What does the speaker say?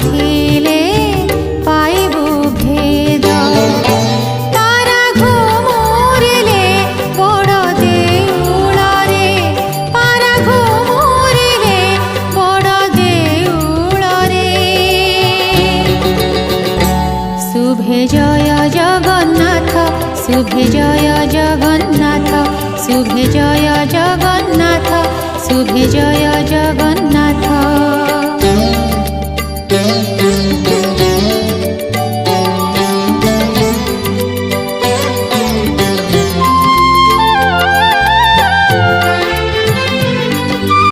থিলে পাইবু ভেদ তারা ঘুমুরিলে বড় দেউଳରେ পারা ঘুমুরিলে বড় দেউଳରେ শুভে জয় জগন্নাথ শুভে জয় জগন্নাথ শুভে জয় জগন্নাথ শুভে জয়